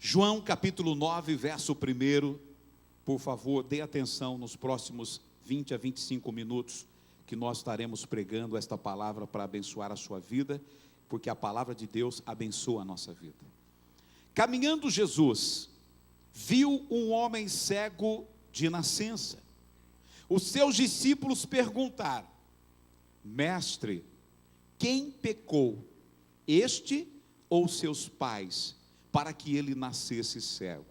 João capítulo 9, verso 1, por favor, dê atenção nos próximos 20 a 25 minutos, que nós estaremos pregando esta palavra para abençoar a sua vida, porque a palavra de Deus abençoa a nossa vida. Caminhando Jesus, viu um homem cego de nascença. Os seus discípulos perguntaram: Mestre, quem pecou, este ou seus pais, para que ele nascesse cego?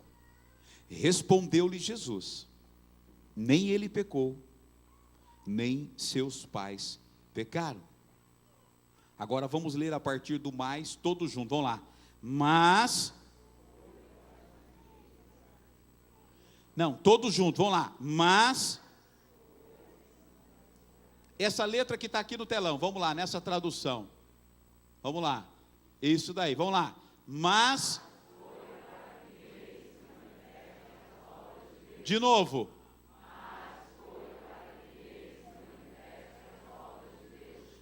Respondeu-lhe Jesus: nem ele pecou, nem seus pais pecaram. Agora vamos ler a partir do mais, todos juntos, vamos lá. Todos juntos, vamos lá. Mas, essa letra que está aqui no telão, vamos lá, nessa tradução. Vamos lá, isso daí, vamos lá. Mas, de novo.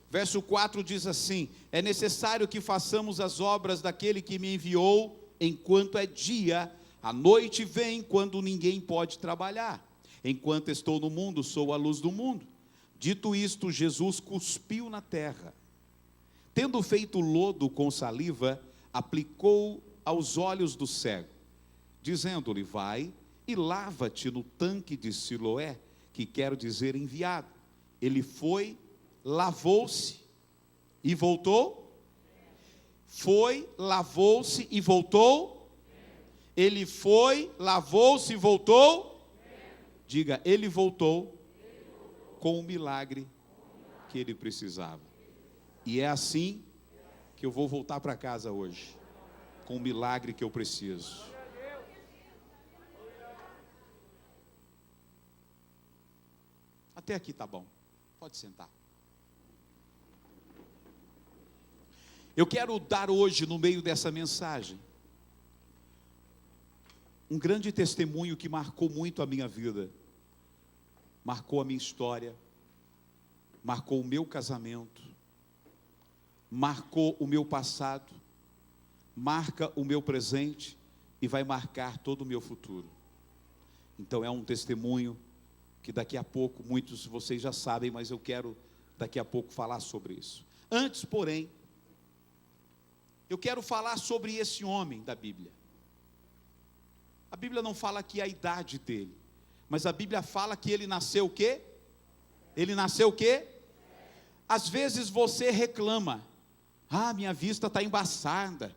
Verso 4 diz assim: é necessário que façamos as obras daquele que me enviou enquanto é dia. A noite vem quando ninguém pode trabalhar. Enquanto estou no mundo, sou a luz do mundo. Dito isto, Jesus cuspiu na terra. Tendo feito lodo com saliva, aplicou aos olhos do cego, dizendo-lhe: vai e lava-te no tanque de Siloé, que quero dizer enviado. Ele foi, lavou-se e voltou. Foi, lavou-se e voltou. Ele foi, lavou-se e voltou. Diga, ele voltou com o milagre que ele precisava. E é assim que eu vou voltar para casa hoje, com o milagre que eu preciso. Até aqui tá bom, pode sentar. Eu quero dar hoje, no meio dessa mensagem, um grande testemunho que marcou muito a minha vida, marcou a minha história, marcou o meu casamento, marcou o meu passado, marca o meu presente e vai marcar todo o meu futuro. Então é um testemunho que daqui a pouco, muitos de vocês já sabem, mas eu quero daqui a pouco falar sobre isso. Antes, porém, eu quero falar sobre esse homem da Bíblia. A Bíblia não fala aqui a idade dele, mas a Bíblia fala que ele nasceu o quê? Ele nasceu o quê? Às vezes você reclama: minha vista está embaçada.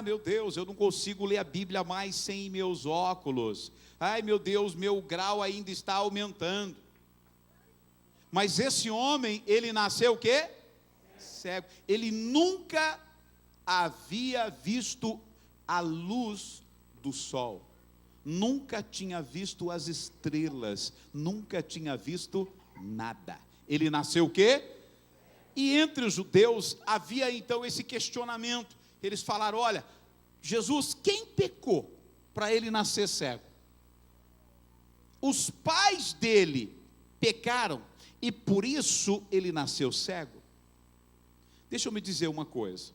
Meu Deus, eu não consigo ler a Bíblia mais sem meus óculos. Ai meu Deus, meu grau ainda está aumentando. Mas esse homem, ele nasceu o quê? Cego. Ele nunca havia visto a luz do sol, nunca tinha visto as estrelas, nunca tinha visto nada. Ele nasceu o quê? E entre os judeus havia então esse questionamento. Eles falaram: olha, Jesus, quem pecou para ele nascer cego? Os pais dele pecaram e por isso ele nasceu cego? Deixa eu me dizer uma coisa.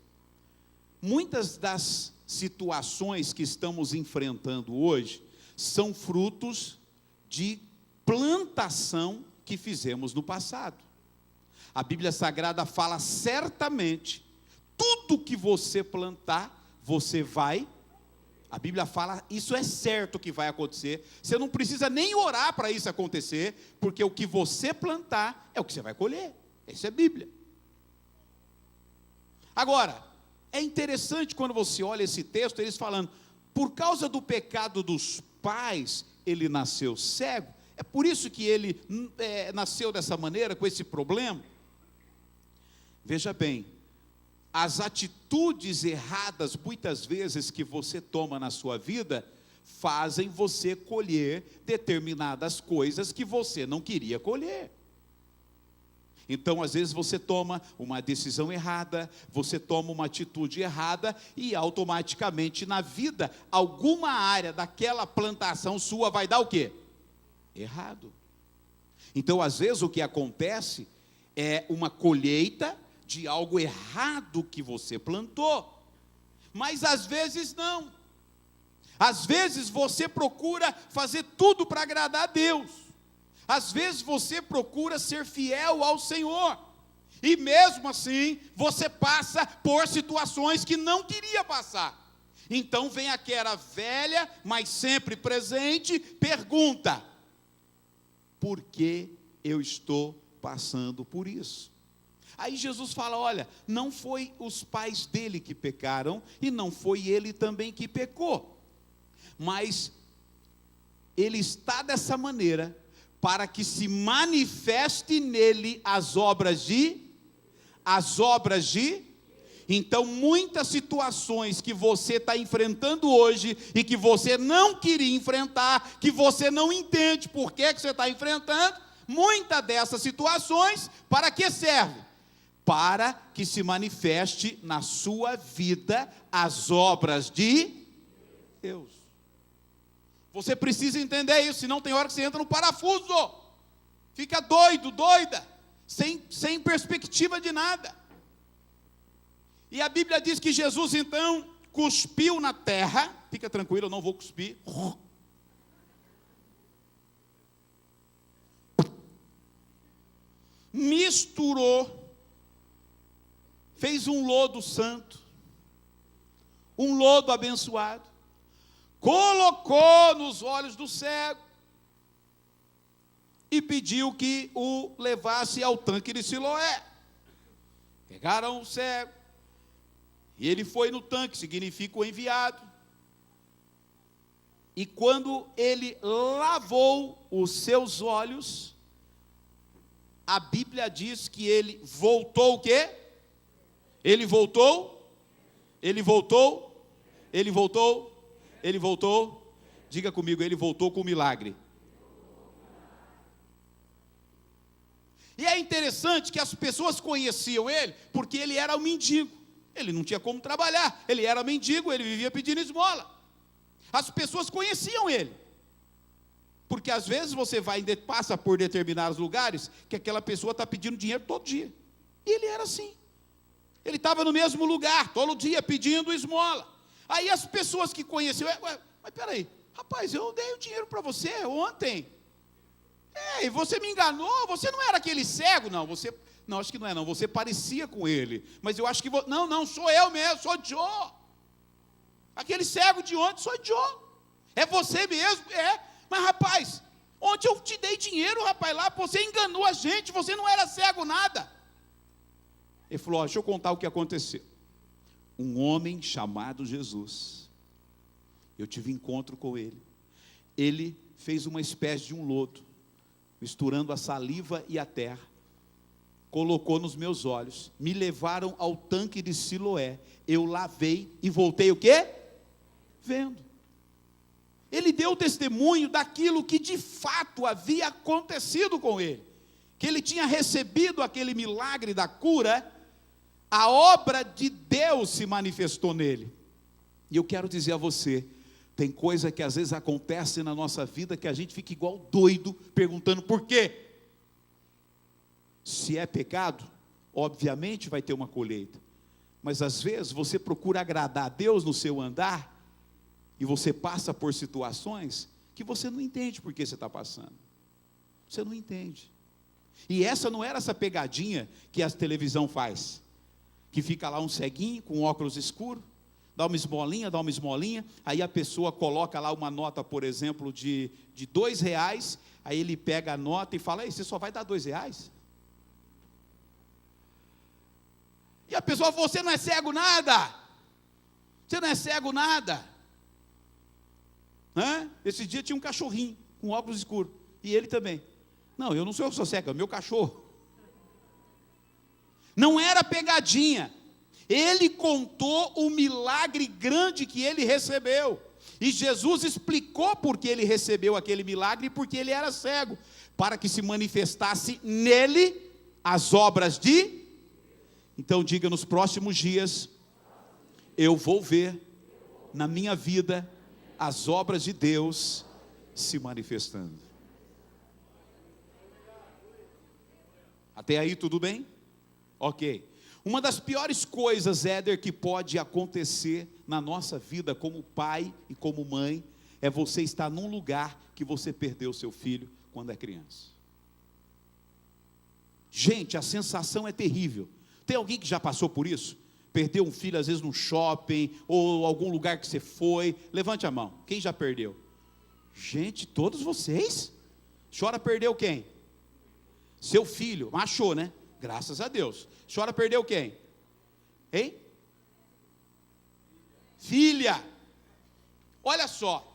Muitas das situações que estamos enfrentando hoje são frutos de plantação que fizemos no passado. A Bíblia Sagrada fala certamente: tudo que você plantar, você vai. A Bíblia fala, isso é certo que vai acontecer. Você não precisa nem orar para isso acontecer, porque o que você plantar é o que você vai colher. Essa é a Bíblia. Agora, é interessante quando você olha esse texto, eles falando: por causa do pecado dos pais, ele nasceu cego. É por isso que ele nasceu dessa maneira, com esse problema. Veja bem, as atitudes erradas, muitas vezes, que você toma na sua vida, fazem você colher determinadas coisas que você não queria colher. Então, às vezes você toma uma decisão errada, você toma uma atitude errada e automaticamente na vida, alguma área daquela plantação sua vai dar o quê? Errado. Então, às vezes o que acontece é uma colheita de algo errado que você plantou. Mas às vezes não. Às vezes você procura fazer tudo para agradar a Deus. Às vezes você procura ser fiel ao Senhor. E mesmo assim, você passa por situações que não queria passar. Então vem aquela velha, mas sempre presente, pergunta: por que eu estou passando por isso? Aí Jesus fala: olha, não foi os pais dele que pecaram, e não foi ele também que pecou, mas ele está dessa maneira, para que se manifeste nele as obras de... Então muitas situações que você está enfrentando hoje, e que você não queria enfrentar, que você não entende por que você está enfrentando, muitas dessas situações, para que serve? Para que se manifeste na sua vida as obras de Deus. Você precisa entender isso, senão tem hora que você entra no parafuso, fica doido, doida, sem perspectiva de nada. E a Bíblia diz que Jesus então cuspiu na terra. Fica tranquilo, eu não vou cuspir. Misturou, fez um lodo santo, um lodo abençoado, colocou nos olhos do cego e pediu que o levasse ao tanque de Siloé. Pegaram o cego, e ele foi no tanque, significa o enviado. E quando ele lavou os seus olhos, a Bíblia diz que ele voltou o quê? Ele voltou? Ele voltou? Ele voltou? Ele voltou? Diga comigo, ele voltou com o milagre. E é interessante que as pessoas conheciam ele, porque ele era um mendigo. Ele não tinha como trabalhar, ele era mendigo, ele vivia pedindo esmola. As pessoas conheciam ele, porque às vezes você passa por determinados lugares, que aquela pessoa está pedindo dinheiro todo dia, e ele era assim, ele estava no mesmo lugar, todo dia pedindo esmola. Aí as pessoas que conheciam, mas peraí, rapaz, eu dei o dinheiro para você ontem, e você me enganou, você não era aquele cego? Não, acho que não é não, você parecia com ele, mas eu acho que, não, sou eu mesmo, sou Joe, aquele cego de ontem, sou Joe, é você mesmo? É, mas rapaz, ontem eu te dei dinheiro, rapaz, lá, você enganou a gente, você não era cego nada. Ele falou: deixa eu contar o que aconteceu. Um homem chamado Jesus, eu tive encontro com ele, ele fez uma espécie de um lodo, misturando a saliva e a terra, colocou nos meus olhos, me levaram ao tanque de Siloé, eu lavei e voltei o quê? Vendo. Ele deu testemunho daquilo que de fato havia acontecido com ele, que ele tinha recebido aquele milagre da cura, a obra de Deus se manifestou nele. E eu quero dizer a você, tem coisa que às vezes acontece na nossa vida, que a gente fica igual doido, perguntando por quê? Se é pecado, obviamente vai ter uma colheita, mas às vezes você procura agradar a Deus no seu andar, e você passa por situações que você não entende por que você está passando, você não entende. E essa não era essa pegadinha que a televisão faz, que fica lá um ceguinho com óculos escuros, dá uma esmolinha, aí a pessoa coloca lá uma nota, por exemplo, de R$2, aí ele pega a nota e fala: ei, você só vai dar R$2? E a pessoa fala: você não é cego nada, você não é cego nada. Esse dia tinha um cachorrinho com óculos escuros, e ele também. Não, eu não sou eu que sou cego, é o meu cachorro. Não era pegadinha, ele contou o milagre grande que ele recebeu, e Jesus explicou por que ele recebeu aquele milagre, porque ele era cego, para que se manifestasse nele as obras de... Então diga: nos próximos dias, eu vou ver na minha vida as obras de Deus se manifestando. Até aí tudo bem? Ok. Uma das piores coisas, Éder, que pode acontecer na nossa vida como pai e como mãe, é você estar num lugar que você perdeu seu filho quando é criança. Gente, a sensação é terrível. Tem alguém que já passou por isso? Perdeu um filho às vezes no shopping, ou algum lugar que você foi? Levante a mão, quem já perdeu? Gente, todos vocês? Chora perdeu quem? Seu filho, achou, né? Graças a Deus. Chora perdeu quem? Hein? Filha. Olha só,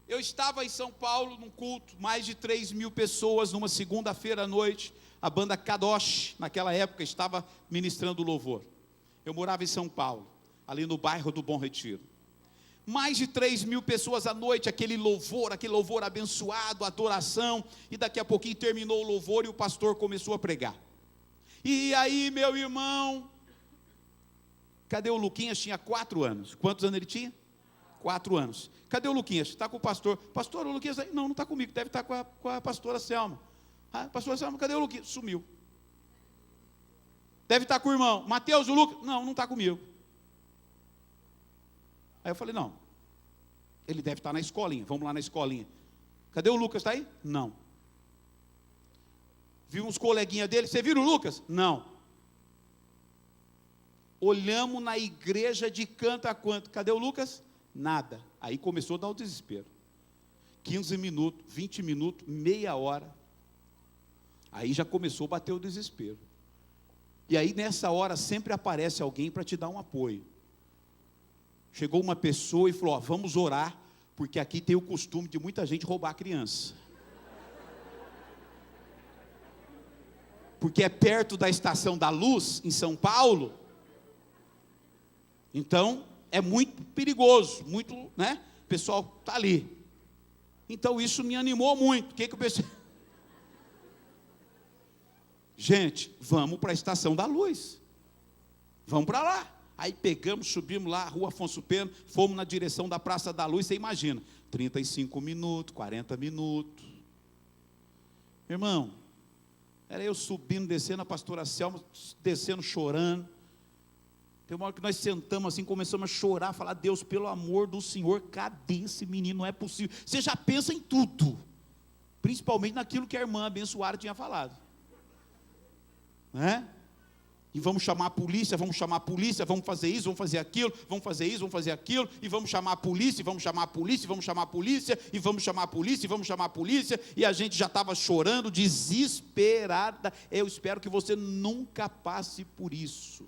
eu estava em São Paulo num culto, mais de 3.000 pessoas, numa segunda-feira à noite, a banda Kadosh, naquela época, estava ministrando louvor. Eu morava em São Paulo, ali no bairro do Bom Retiro. Mais de 3.000 pessoas à noite, aquele louvor abençoado, adoração, e daqui a pouquinho terminou o louvor e o pastor começou a pregar. E aí, meu irmão, cadê o Luquinhas? Tinha 4 anos. Quantos anos ele tinha? 4 anos. Cadê o Luquinhas? Está com o pastor. Pastor, o Luquinhas aí? Não está comigo, deve estar com a pastora Selma. Pastora Selma, cadê o Luquinhas? Sumiu. Deve estar com o irmão. Mateus, o Lucas? Não está comigo. Aí eu falei, não, ele deve estar na escolinha, vamos lá na escolinha. Cadê o Lucas, está aí? Não. Viu uns coleguinhas dele, você viu o Lucas? Não. Olhamos na igreja de canto a quanto, cadê o Lucas? Nada. Aí começou a dar o desespero. 15 minutos, 20 minutos, meia hora. Aí já começou a bater o desespero. E aí nessa hora sempre aparece alguém para te dar um apoio. Chegou uma pessoa e falou, vamos orar, porque aqui tem o costume de muita gente roubar a criança. Porque é perto da Estação da Luz, em São Paulo. Então, é muito perigoso, muito, né? O pessoal está ali. Então, isso me animou muito. O que eu pensei? Gente, vamos para a Estação da Luz. Vamos para lá. Aí pegamos, subimos lá, Rua Afonso Pena, fomos na direção da Praça da Luz, você imagina, 35 minutos, 40 minutos. Irmão, era eu subindo, descendo, a pastora Selma descendo, chorando. Tem uma hora que nós sentamos assim, começamos a chorar, falar, Deus, pelo amor do Senhor, cadê esse menino? Não é possível. Você já pensa em tudo, principalmente naquilo que a irmã abençoada tinha falado. Né? E vamos chamar a polícia, vamos fazer isso, vamos fazer aquilo, vamos fazer isso, vamos fazer aquilo, e vamos chamar a polícia, e vamos chamar a polícia, e vamos chamar a polícia, e vamos chamar a polícia, e vamos chamar a polícia, e a gente já estava chorando, desesperada. Eu espero que você nunca passe por isso.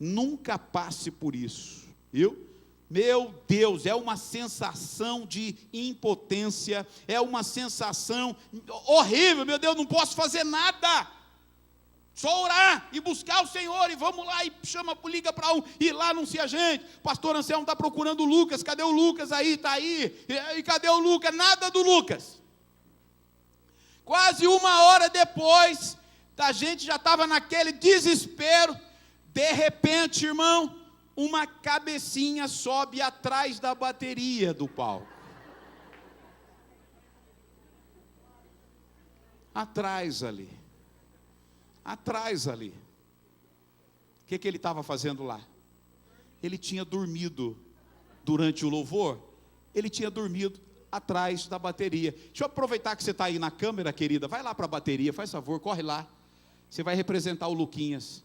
Nunca passe por isso, viu? Meu Deus, é uma sensação de impotência, é uma sensação horrível, meu Deus, não posso fazer nada. Só orar e buscar o Senhor, e vamos lá, e liga para um, e lá anuncia a gente. Pastor Anselmo está procurando o Lucas, cadê o Lucas aí? Está aí, e cadê o Lucas? Nada do Lucas. Quase 1 hora depois, a gente já estava naquele desespero, de repente, irmão, uma cabecinha sobe atrás da bateria do palco. Atrás ali. O que ele estava fazendo lá? Ele tinha dormido durante o louvor, ele tinha dormido atrás da bateria. Deixa eu aproveitar que você está aí na câmera, querida, vai lá para a bateria, faz favor, corre lá. Você vai representar o Luquinhas.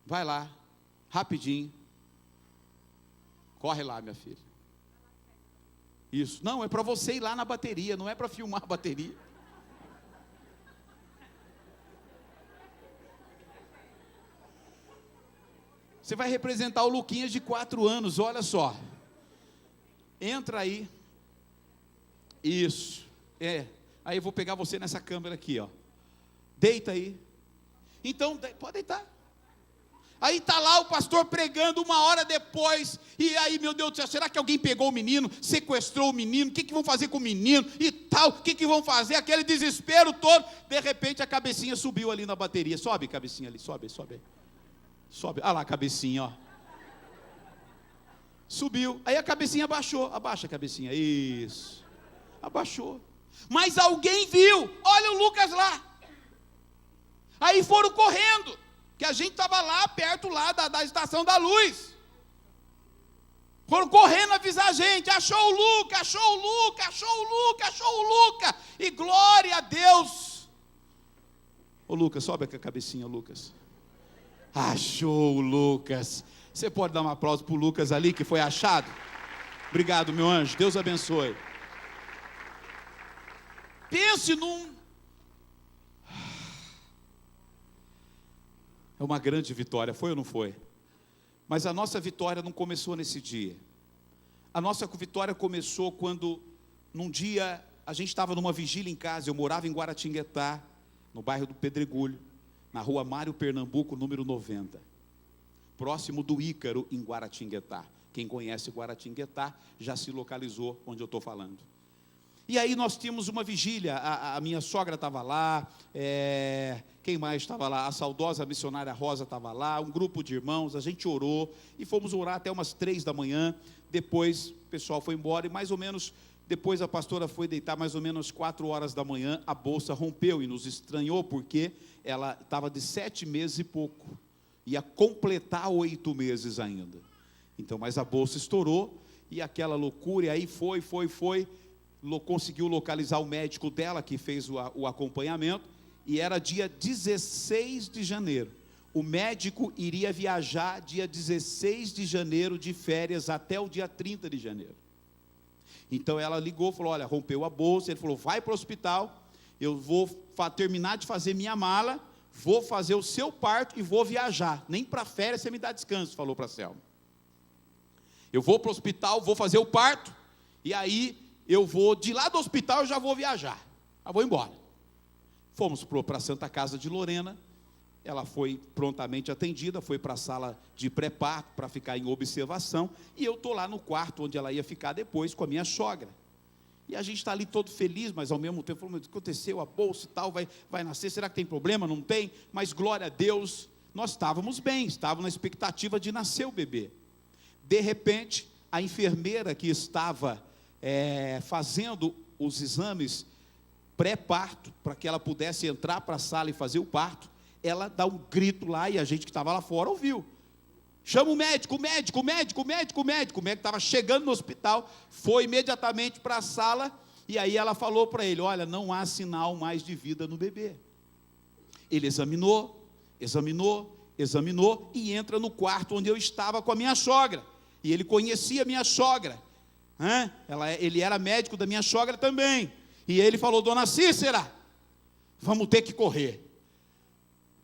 Vai lá, rapidinho. Corre lá, minha filha. Isso, não, é para você ir lá na bateria, não é para filmar a bateria. Você vai representar o Luquinhas de 4 anos, olha só. Entra aí. Isso. Aí eu vou pegar você nessa câmera aqui, ó. Deita aí. Então, pode deitar. Aí está lá o pastor pregando 1 hora depois. E aí, meu Deus do céu, será que alguém pegou o menino, sequestrou o menino? O que vão fazer com o menino e tal? O que vão fazer? Aquele desespero todo. De repente a cabecinha subiu ali na bateria. Sobe, cabecinha ali, sobe. Sobe, olha lá a cabecinha, ó. Subiu, aí a cabecinha abaixou. Abaixa a cabecinha, isso. Abaixou. Mas alguém viu, olha o Lucas lá. Aí foram correndo, que a gente estava lá, perto lá da estação da luz. Foram correndo avisar a gente, achou o Luca, achou o Luca, achou o Luca, achou o Luca. E glória a Deus. Ô Lucas, sobe a cabecinha, Lucas. Achou o Lucas. Você pode dar um aplauso para o Lucas ali, que foi achado? Obrigado, meu anjo, Deus abençoe. Pense É uma grande vitória, foi ou não foi? Mas a nossa vitória não começou nesse dia. A nossa vitória começou quando, num dia, a gente estava numa vigília em casa. Eu morava em Guaratinguetá, no bairro do Pedregulho, na rua Mário Pernambuco, número 90, próximo do Ícaro, em Guaratinguetá. Quem conhece Guaratinguetá já se localizou onde eu estou falando. E aí nós tínhamos uma vigília, a minha sogra estava lá, quem mais estava lá? A saudosa missionária Rosa estava lá, um grupo de irmãos, a gente orou, e fomos orar até umas 3 da manhã, depois o pessoal foi embora, e mais ou menos, depois a pastora foi deitar, mais ou menos 4 horas da manhã, a bolsa rompeu, e nos estranhou, porque ela estava de 7 meses e pouco, ia completar 8 meses ainda. Então, mas a bolsa estourou, e aquela loucura, e aí foi, conseguiu localizar o médico dela, que fez o acompanhamento, e era dia 16 de janeiro. O médico iria viajar dia 16 de janeiro de férias até o dia 30 de janeiro. Então ela ligou, falou, olha, rompeu a bolsa, ele falou, vai para o hospital, eu vou terminar de fazer minha mala, vou fazer o seu parto e vou viajar, nem para férias você me dá descanso, falou para a Selma. Eu vou para o hospital, vou fazer o parto, e aí eu vou, de lá do hospital eu já vou viajar, eu vou embora. Fomos para a Santa Casa de Lorena, ela foi prontamente atendida, foi para a sala de pré-parto, para ficar em observação, e eu estou lá no quarto, onde ela ia ficar depois, com a minha sogra. E a gente está ali todo feliz, mas ao mesmo tempo, falando, aconteceu a bolsa e tal, vai nascer, será que tem problema? Não tem, mas glória a Deus, nós estávamos bem, estávamos na expectativa de nascer o bebê. De repente, a enfermeira que estava fazendo os exames pré-parto, para que ela pudesse entrar para a sala e fazer o parto, ela dá um grito lá, e a gente que estava lá fora ouviu, chama o médico, o médico estava chegando no hospital, foi imediatamente para a sala, e aí ela falou para ele, olha, não há sinal mais de vida no bebê. Ele examinou, e entra no quarto onde eu estava com a minha sogra, e ele conhecia a minha sogra, ele era médico da minha sogra também, e ele falou, dona Cícera, vamos ter que correr,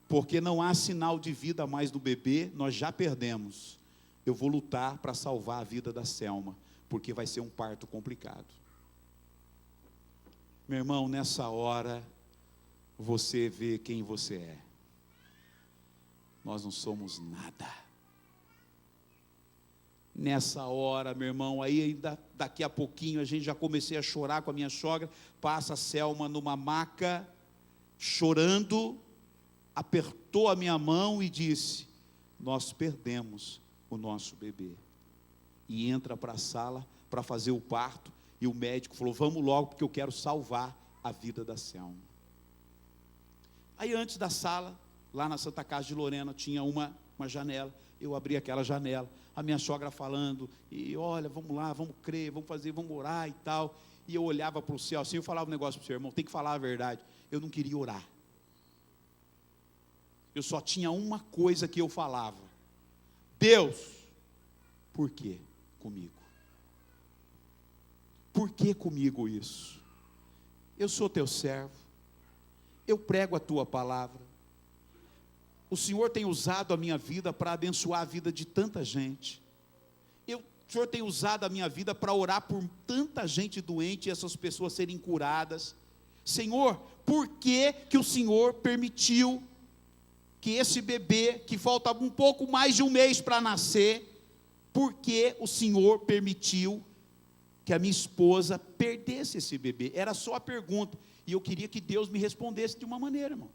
porque não há sinal de vida mais no bebê, nós já perdemos, eu vou lutar para salvar a vida da Selma, porque vai ser um parto complicado. Meu irmão, nessa hora, você vê quem você é, nós não somos nada. Nessa hora, meu irmão, aí ainda daqui a pouquinho a gente já comecei a chorar com a minha sogra, passa a Selma numa maca, chorando, apertou a minha mão e disse, nós perdemos o nosso bebê. E entra para a sala para fazer o parto, e o médico falou, vamos logo, porque eu quero salvar a vida da Selma. Aí antes da sala, lá na Santa Casa de Lorena, tinha uma janela, eu abri aquela janela, a minha sogra falando, e olha, vamos lá, vamos crer, vamos fazer, vamos orar e tal, e eu olhava para o céu assim, eu falava um negócio para o seu irmão, tem que falar a verdade, eu não queria orar, eu só tinha uma coisa que eu falava, Deus, por que comigo? Por que comigo isso? Eu sou teu servo, eu prego a tua palavra, o Senhor tem usado a minha vida para abençoar a vida de tanta gente, o Senhor tem usado a minha vida para orar por tanta gente doente, e essas pessoas serem curadas, Senhor, por que que o Senhor permitiu que esse bebê, que falta um pouco mais de um mês para nascer, por que o Senhor permitiu que a minha esposa perdesse esse bebê? Era só a pergunta, e eu queria que Deus me respondesse de uma maneira, irmão.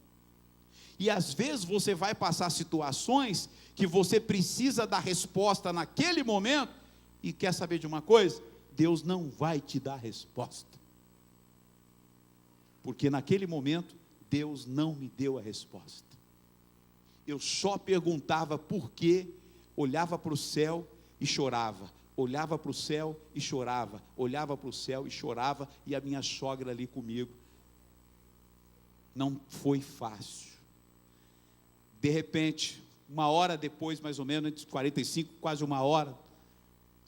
E às vezes você vai passar situações que você precisa dar resposta naquele momento, e quer saber de uma coisa? Deus não vai te dar resposta, porque naquele momento Deus não me deu a resposta. eu só perguntava por quê, olhava para o céu e chorava, olhava para o céu e chorava, olhava para o céu e chorava, e a minha sogra ali comigo. Não foi fácil. De repente, uma hora depois, mais ou menos, 45, quase uma hora,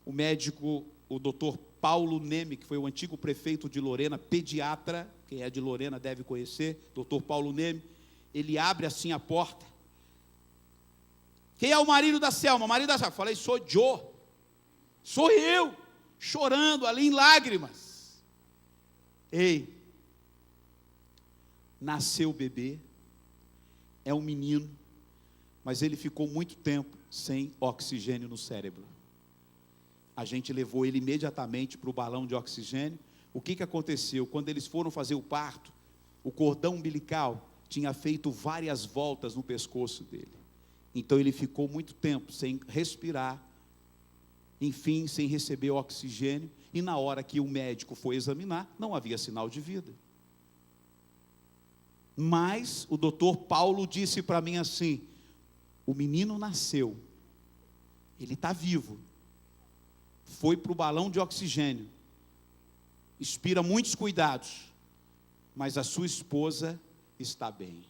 o médico, o doutor Paulo Neme, que foi o antigo prefeito de Lorena, pediatra, quem é de Lorena deve conhecer, doutor Paulo Neme, ele abre assim a porta. Quem é o marido da Selma? O marido da Selma. Falei, sou eu, chorando ali em lágrimas. Ei, nasceu o bebê, é um menino, mas ele ficou muito tempo sem oxigênio no cérebro. A gente levou ele imediatamente para o balão de oxigênio. O que aconteceu? Quando eles foram fazer o parto, o cordão umbilical tinha feito várias voltas no pescoço dele. Então ele ficou muito tempo sem respirar, enfim, sem receber oxigênio, e na hora que o médico foi examinar, não havia sinal de vida. Mas o doutor Paulo disse para mim assim: o menino nasceu, ele está vivo, foi para o balão de oxigênio, inspira muitos cuidados, mas a sua esposa está bem.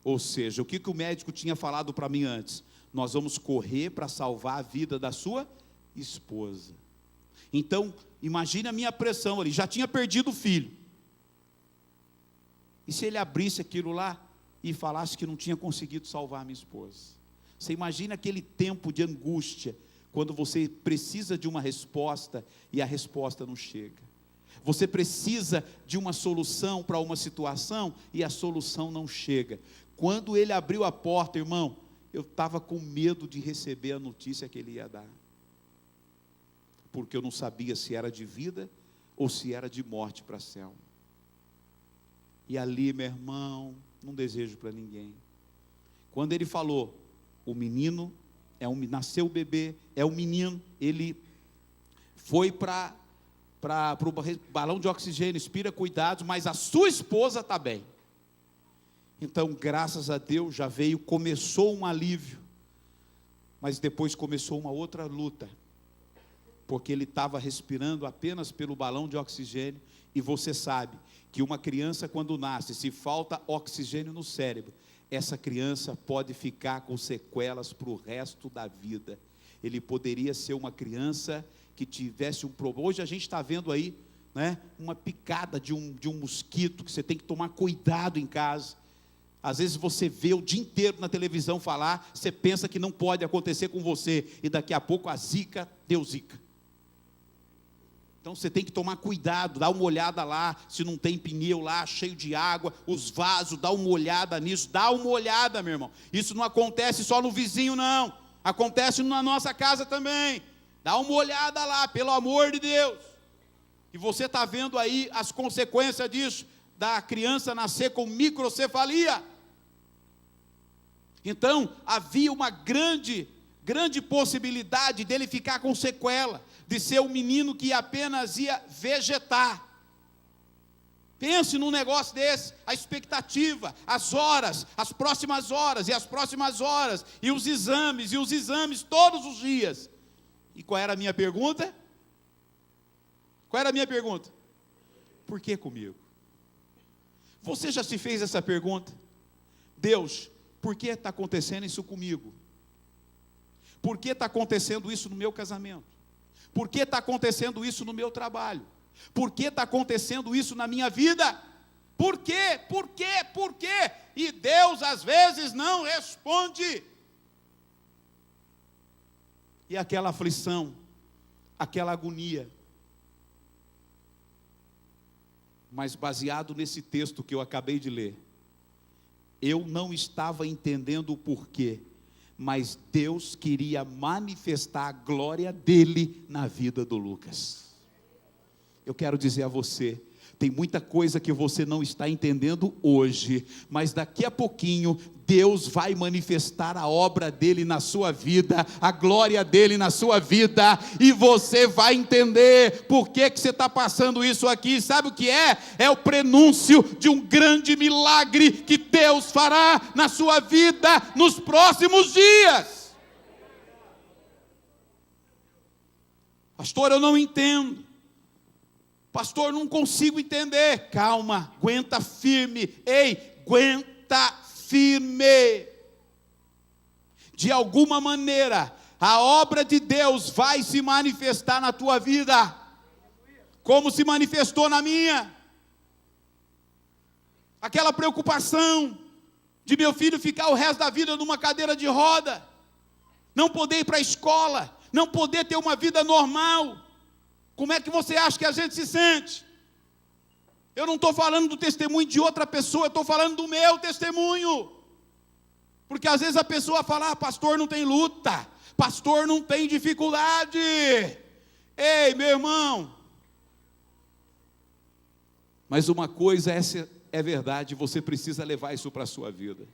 Ou seja, o que o médico tinha falado para mim antes? Nós vamos correr para salvar a vida da sua esposa. Então, imagine a minha pressão ali, já tinha perdido o filho. E se ele abrisse aquilo lá e falasse que não tinha conseguido salvar a minha esposa? Você imagina aquele tempo de angústia, quando você precisa de uma resposta e a resposta não chega. Você precisa de uma solução para uma situação e a solução não chega. Quando ele abriu a porta, irmão, eu estava com medo de receber a notícia que ele ia dar. Porque eu não sabia se era de vida ou se era de morte para a Selma. E ali, meu irmão, não desejo para ninguém. Quando ele falou, o menino, nasceu o bebê, é um menino, ele foi para o balão de oxigênio, inspira cuidados, mas a sua esposa está bem. Então, graças a Deus, começou um alívio, mas depois começou uma outra luta, porque ele estava respirando apenas pelo balão de oxigênio, e você sabe que uma criança quando nasce, se falta oxigênio no cérebro, essa criança pode ficar com sequelas para o resto da vida. Ele poderia ser uma criança que tivesse um problema. Hoje a gente está vendo aí, né, uma picada de um mosquito, que você tem que tomar cuidado em casa. Às vezes você vê o dia inteiro na televisão falar, você pensa que não pode acontecer com você, e daqui a pouco a zika deu zika. Então você tem que tomar cuidado, dá uma olhada lá, se não tem pneu lá, cheio de água, os vasos, dá uma olhada nisso, dá uma olhada, meu irmão. Isso não acontece só no vizinho, não, acontece na nossa casa também. Dá uma olhada lá, pelo amor de Deus. E você está vendo aí as consequências disso, da criança nascer com microcefalia. Então, havia uma grande possibilidade dele ficar com sequela, de ser um menino que apenas ia vegetar. Pense num negócio desse, a expectativa, as horas, as próximas horas, e os exames todos os dias. E qual era a minha pergunta? Por que comigo? Você já se fez essa pergunta? Deus, por que está acontecendo isso comigo? Por que está acontecendo isso no meu casamento? Por que está acontecendo isso no meu trabalho? Por que está acontecendo isso na minha vida? Por quê? Por quê? Por quê? E Deus às vezes não responde. E aquela aflição, aquela agonia. Mas baseado nesse texto que eu acabei de ler, eu não estava entendendo o porquê, mas Deus queria manifestar a glória dele na vida do Lucas. Eu quero dizer a você, Tem muita coisa que você não está entendendo hoje, mas daqui a pouquinho Deus vai manifestar a obra dele na sua vida, a glória dele na sua vida, e você vai entender por que você está passando isso aqui. Sabe o que é? É o prenúncio de um grande milagre que Deus fará na sua vida nos próximos dias. Pastor, eu não entendo. Pastor, não consigo entender. Calma, aguenta firme. Ei, aguenta firme. De alguma maneira, a obra de Deus vai se manifestar na tua vida, como se manifestou na minha. Aquela preocupação de meu filho ficar o resto da vida numa cadeira de roda, não poder ir para a escola, não poder ter uma vida normal. Como é que você acha que a gente se sente? Eu não estou falando do testemunho de outra pessoa, eu estou falando do meu testemunho. Porque às vezes a pessoa fala, pastor não tem luta, pastor não tem dificuldade. Ei, meu irmão. Mas uma coisa é verdade, você precisa levar isso para a sua vida.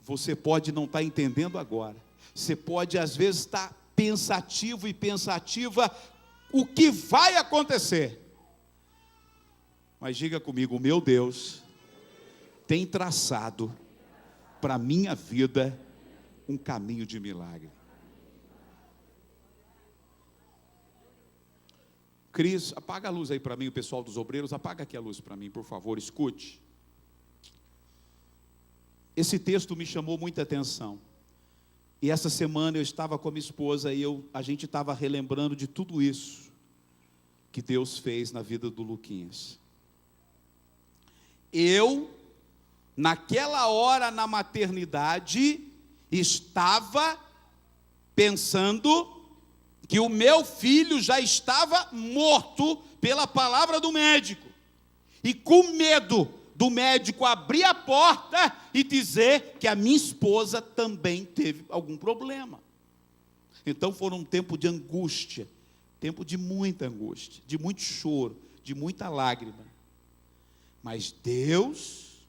Você pode não estar entendendo agora, você pode às vezes estar pensativo e pensativa o que vai acontecer, mas diga comigo, o meu Deus tem traçado para a minha vida um caminho de milagre. Cris, apaga a luz aí para mim, o pessoal dos obreiros, apaga aqui a luz para mim, por favor, escute. Esse texto me chamou muita atenção. E essa semana eu estava com a minha esposa e a gente estava relembrando de tudo isso que Deus fez na vida do Luquinhas. Eu, naquela hora na maternidade, estava pensando que o meu filho já estava morto pela palavra do médico. E com medo do médico abrir a porta e dizer que a minha esposa também teve algum problema. Então foram um tempo de angústia, tempo de muita angústia, de muito choro, de muita lágrima. Mas Deus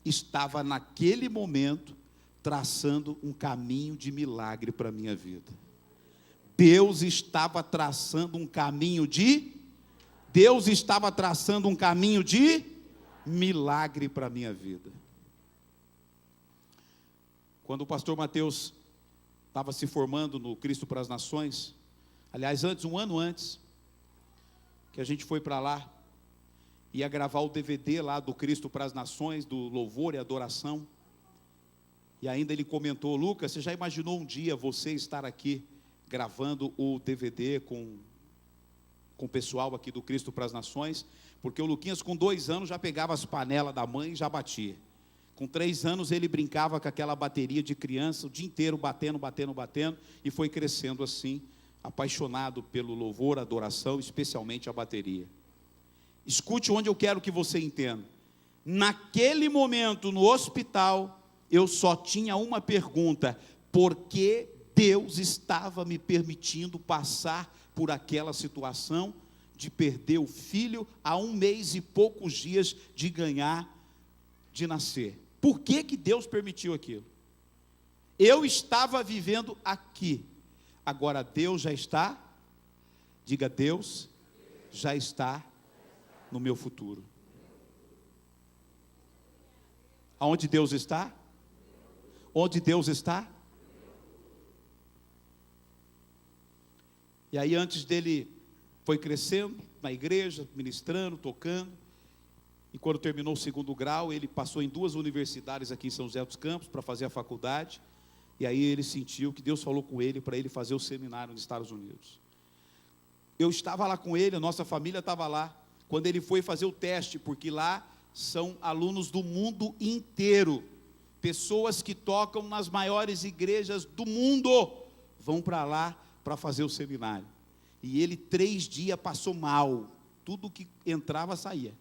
estava naquele momento traçando um caminho de milagre para a minha vida. Deus estava traçando um caminho de milagre para a minha vida. Quando o pastor Mateus estava se formando no Cristo para as Nações, aliás, um ano antes, que a gente foi para lá, ia gravar o DVD lá do Cristo para as Nações, do louvor e adoração, e ainda ele comentou, Lucas, você já imaginou um dia você estar aqui, gravando o DVD com o pessoal aqui do Cristo para as Nações? Porque o Luquinhas com 2 anos já pegava as panelas da mãe e já batia. Com 3 anos ele brincava com aquela bateria de criança, o dia inteiro batendo, e foi crescendo assim, apaixonado pelo louvor, adoração, especialmente a bateria. Escute onde eu quero que você entenda. Naquele momento no hospital, eu só tinha uma pergunta: por que Deus estava me permitindo passar por aquela situação de perder o filho a 1 mês e poucos dias de nascer? Por que Deus permitiu aquilo? Eu estava vivendo aqui, agora Deus já está, diga, Deus já está no meu futuro. Aonde Deus está? Onde Deus está? E aí antes dele, foi crescendo na igreja, ministrando, tocando, e quando terminou o 2º grau, ele passou em 2 universidades aqui em São José dos Campos, para fazer a faculdade, e aí ele sentiu que Deus falou com ele, para ele fazer o seminário nos Estados Unidos. Eu estava lá com ele, a nossa família estava lá, quando ele foi fazer o teste, porque lá são alunos do mundo inteiro, pessoas que tocam nas maiores igrejas do mundo, vão para lá para fazer o seminário. E ele 3 dias passou mal, tudo que entrava saía.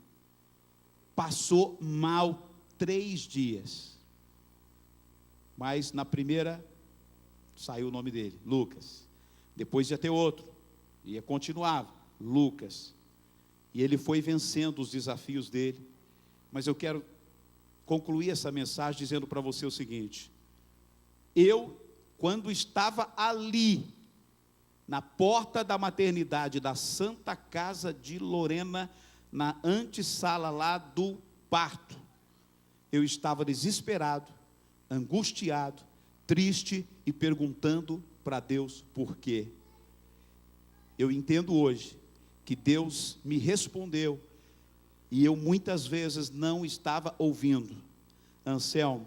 Passou mal 3 dias. Mas na primeira, saiu o nome dele, Lucas. Depois ia ter outro, ia continuava. Lucas. E ele foi vencendo os desafios dele. Mas eu quero concluir essa mensagem dizendo para você o seguinte: eu, quando estava ali, na porta da maternidade da Santa Casa de Lorena, na antessala lá do parto, eu estava desesperado, angustiado, triste e perguntando para Deus por quê. Eu entendo hoje que Deus me respondeu e eu muitas vezes não estava ouvindo. Anselmo,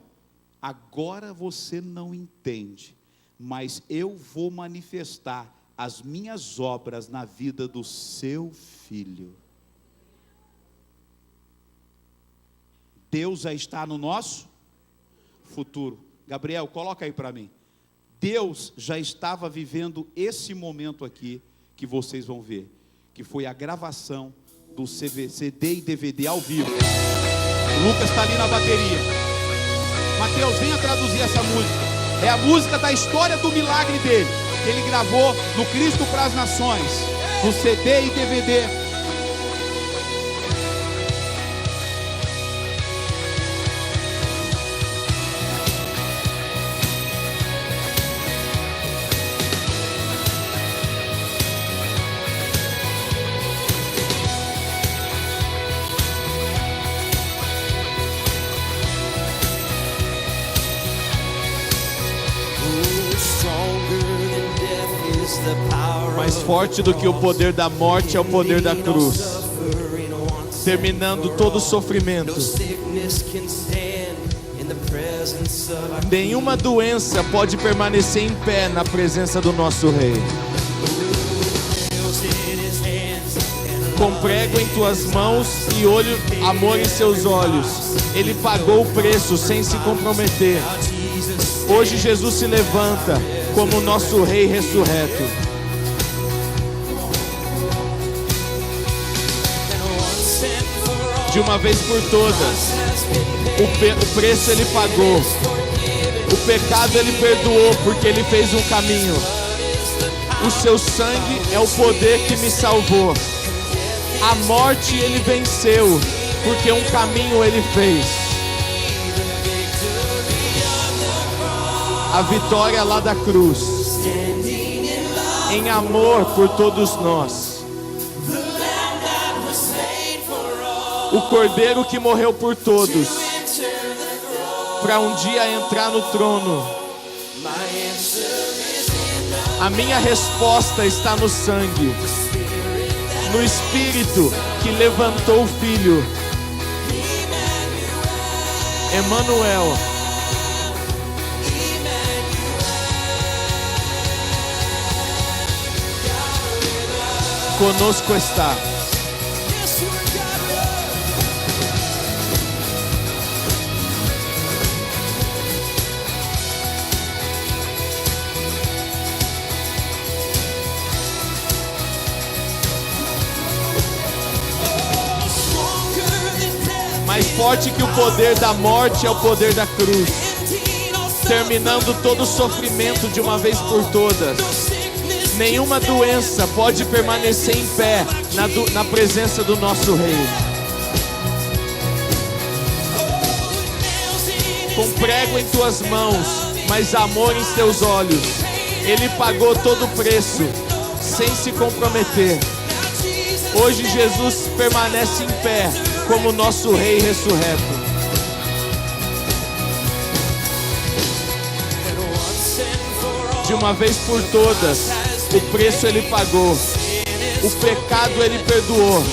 agora você não entende, mas eu vou manifestar as minhas obras na vida do seu filho. Deus já está no nosso futuro. Gabriel, coloca aí para mim. Deus já estava vivendo esse momento aqui, que vocês vão ver, que foi a gravação do CD e DVD ao vivo. O Lucas está ali na bateria. Mateus, venha traduzir essa música. É a música da história do milagre dele, que ele gravou no Cristo para as Nações, no CD e DVD. Mais forte do que o poder da morte é o poder da cruz, terminando todo o sofrimento. Nenhuma doença pode permanecer em pé na presença do nosso Rei. Com prego em tuas mãos e amor em seus olhos, Ele pagou o preço sem se comprometer. Hoje Jesus se levanta como nosso Rei ressurreto. De uma vez por todas, o preço Ele pagou, o pecado Ele perdoou, porque Ele fez um caminho. O seu sangue é o poder que me salvou. A morte Ele venceu, porque um caminho Ele fez. A vitória lá da cruz, em amor por todos nós. O Cordeiro que morreu por todos, para um dia entrar no trono. A minha resposta está no sangue, no Espírito que levantou o Filho. Emmanuel. Conosco está. Mais forte que o poder da morte é o poder da cruz, terminando todo o sofrimento de uma vez por todas. Nenhuma doença pode permanecer em pé na presença do nosso Rei. Com prego em tuas mãos, mas amor em seus olhos, Ele pagou todo o preço, sem se comprometer. Hoje Jesus permanece em pé, como nosso Rei ressurreto. De uma vez por todas, o preço Ele pagou, o pecado Ele perdoou,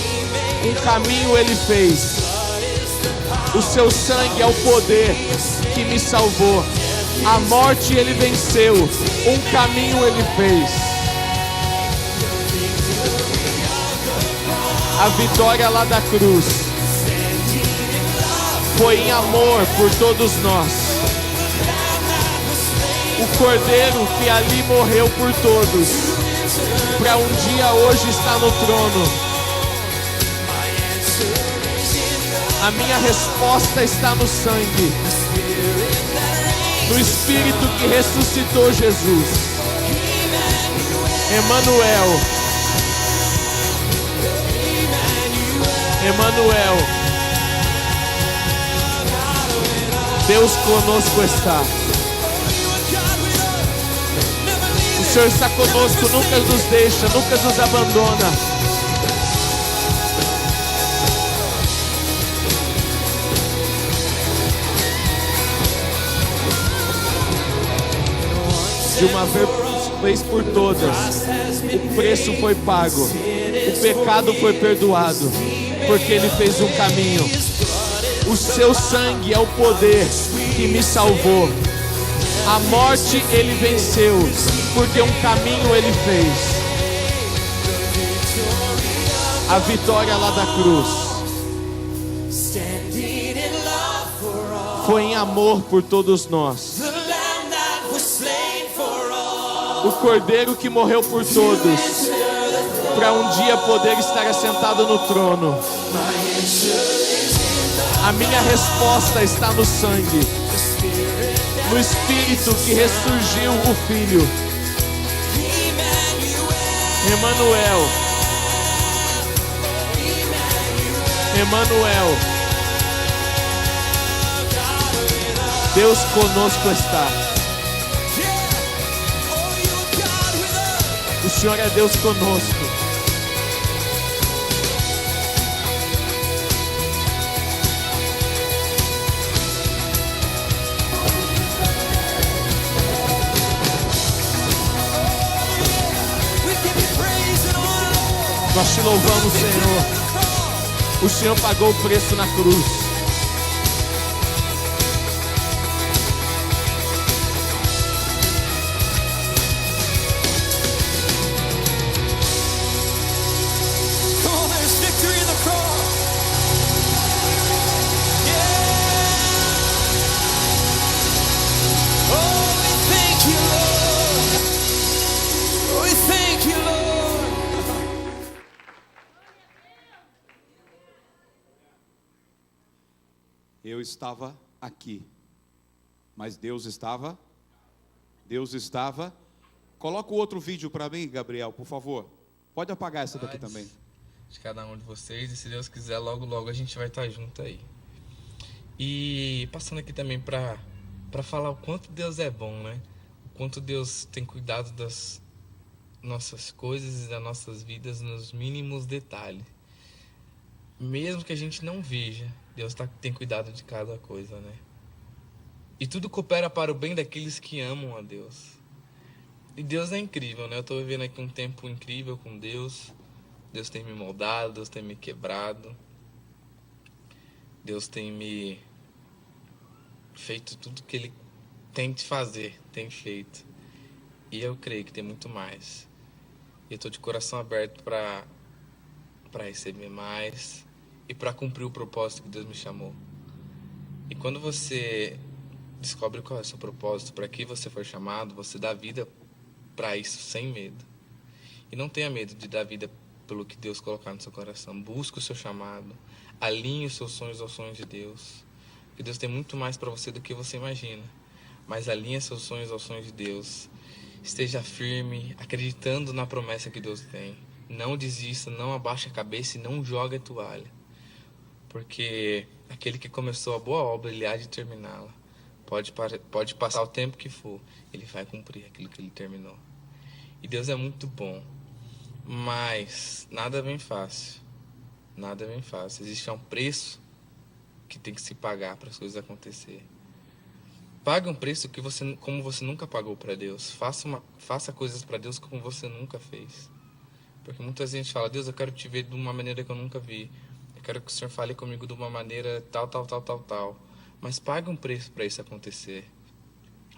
um caminho Ele fez. O seu sangue é o poder que me salvou. A morte Ele venceu, um caminho Ele fez. A vitória lá da cruz foi em amor por todos nós. O Cordeiro que ali morreu por todos, para um dia hoje estar no trono. A minha resposta está no sangue, no Espírito que ressuscitou Jesus. Emmanuel. Emanuel, Deus conosco está. O Senhor está conosco, nunca nos deixa, nunca nos abandona. De uma vez por todas, o preço foi pago, o pecado foi perdoado, porque Ele fez um caminho. O seu sangue é o poder que me salvou. A morte Ele venceu, porque um caminho Ele fez. A vitória lá da cruz foi em amor por todos nós. O Cordeiro que morreu por todos, para um dia poder estar assentado no trono. A minha resposta está no sangue, no Espírito que ressurgiu o Filho. Emanuel, Emanuel, Deus conosco está. O Senhor é Deus conosco. Nós te louvamos, Senhor. O Senhor pagou o preço na cruz. Eu estava aqui, mas Deus estava. Coloca o outro vídeo para mim, Gabriel, por favor. Pode apagar essa daqui também. De cada um de vocês, e se Deus quiser, logo logo a gente vai estar junto aí. E passando aqui também para falar o quanto Deus é bom, né? O quanto Deus tem cuidado das nossas coisas e das nossas vidas nos mínimos detalhes. Mesmo que a gente não veja, Deus tem cuidado de cada coisa, né? E tudo coopera para o bem daqueles que amam a Deus. E Deus é incrível, né? Eu estou vivendo aqui um tempo incrível com Deus. Deus tem me moldado, Deus tem me quebrado. Deus tem me feito tudo que Ele tem de fazer, tem feito. E eu creio que tem muito mais. E eu estou de coração aberto para receber mais e para cumprir o propósito que Deus me chamou. E quando você descobre qual é o seu propósito, para que você foi chamado, você dá vida para isso sem medo. E não tenha medo de dar vida pelo que Deus colocar no seu coração. Busque o seu chamado, alinhe os seus sonhos aos sonhos de Deus. Porque Deus tem muito mais para você do que você imagina. Mas alinhe seus sonhos aos sonhos de Deus. Esteja firme, acreditando na promessa que Deus tem. Não desista, não abaixe a cabeça e não jogue a toalha. Porque aquele que começou a boa obra, ele há de terminá-la. Pode passar o tempo que for, ele vai cumprir aquilo que ele terminou. E Deus é muito bom. Mas nada vem fácil. Nada vem fácil. Existe um preço que tem que se pagar para as coisas acontecerem. Pague um preço que como você nunca pagou para Deus. Faça coisas para Deus como você nunca fez. Porque muita gente fala: Deus, eu quero te ver de uma maneira que eu nunca vi. Eu quero que o Senhor fale comigo de uma maneira tal. Mas pague um preço para isso acontecer.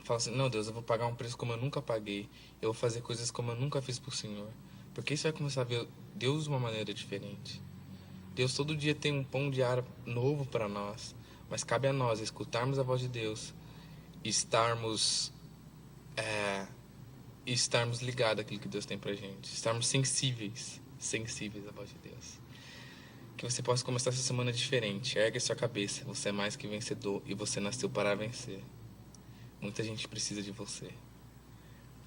Fala assim: não, Deus, eu vou pagar um preço como eu nunca paguei. Eu vou fazer coisas como eu nunca fiz por Senhor. Porque você vai começar a ver Deus de uma maneira diferente. Deus todo dia tem um pão diário novo para nós. Mas cabe a nós escutarmos a voz de Deus e estarmos ligados àquilo que Deus tem pra gente. Estarmos sensíveis à voz de Deus. Que você possa começar essa semana diferente. Ergue a sua cabeça. Você é mais que vencedor e você nasceu para vencer. Muita gente precisa de você.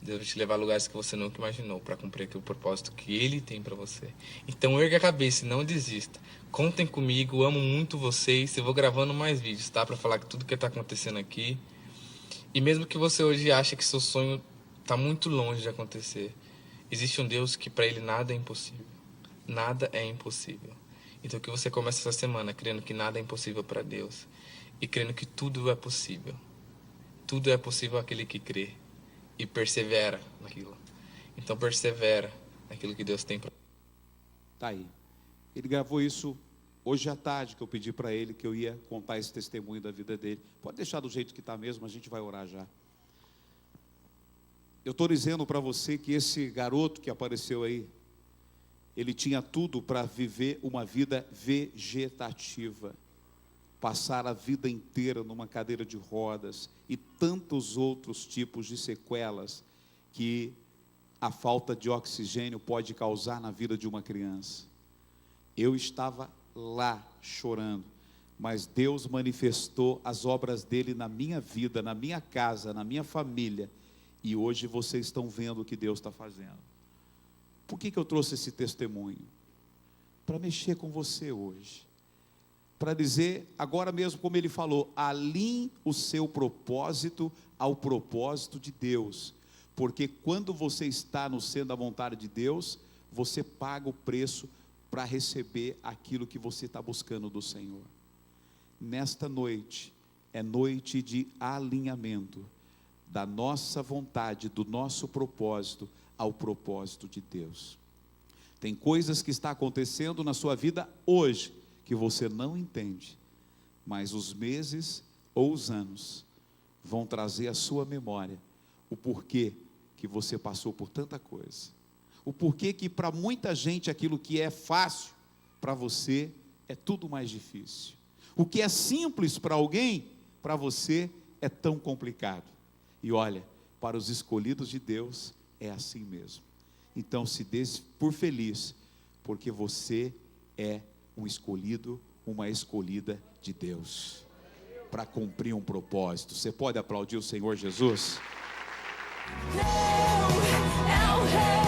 Deus vai te levar a lugares que você nunca imaginou para cumprir aquele propósito que Ele tem para você. Então erga a cabeça e não desista. Contem comigo, amo muito vocês. Eu vou gravando mais vídeos, tá? Para falar tudo que está acontecendo aqui. E mesmo que você hoje ache que seu sonho está muito longe de acontecer, existe um Deus que para Ele nada é impossível. Nada é impossível. Então que você comece essa semana crendo que nada é impossível para Deus. E crendo que tudo é possível. Tudo é possível àquele que crê. E persevera naquilo. Então persevera naquilo que Deus tem para. Tá aí. Ele gravou isso hoje à tarde, que eu pedi para ele que eu ia contar esse testemunho da vida dele. Pode deixar do jeito que está mesmo, a gente vai orar já. Eu estou dizendo para você que esse garoto que apareceu aí, ele tinha tudo para viver uma vida vegetativa, passar a vida inteira numa cadeira de rodas e tantos outros tipos de sequelas que a falta de oxigênio pode causar na vida de uma criança. Eu estava lá chorando, mas Deus manifestou as obras dele na minha vida, na minha casa, na minha família, e hoje vocês estão vendo o que Deus está fazendo. Por que eu trouxe esse testemunho? Para mexer com você hoje, para dizer, agora mesmo como ele falou, alinhe o seu propósito ao propósito de Deus, porque quando você está no centro da vontade de Deus, você paga o preço para receber aquilo que você está buscando do Senhor. Nesta noite, é noite de alinhamento da nossa vontade, do nosso propósito ao propósito de Deus. Tem coisas que está acontecendo na sua vida hoje, que você não entende, mas os meses ou os anos vão trazer à sua memória o porquê que você passou por tanta coisa, o porquê que para muita gente aquilo que é fácil, para você é tudo mais difícil, o que é simples para alguém, para você é tão complicado. E olha, para os escolhidos de Deus é assim mesmo. Então se dê por feliz, porque você é um escolhido, uma escolhida de Deus, para cumprir um propósito. Você pode aplaudir o Senhor Jesus? É o rei.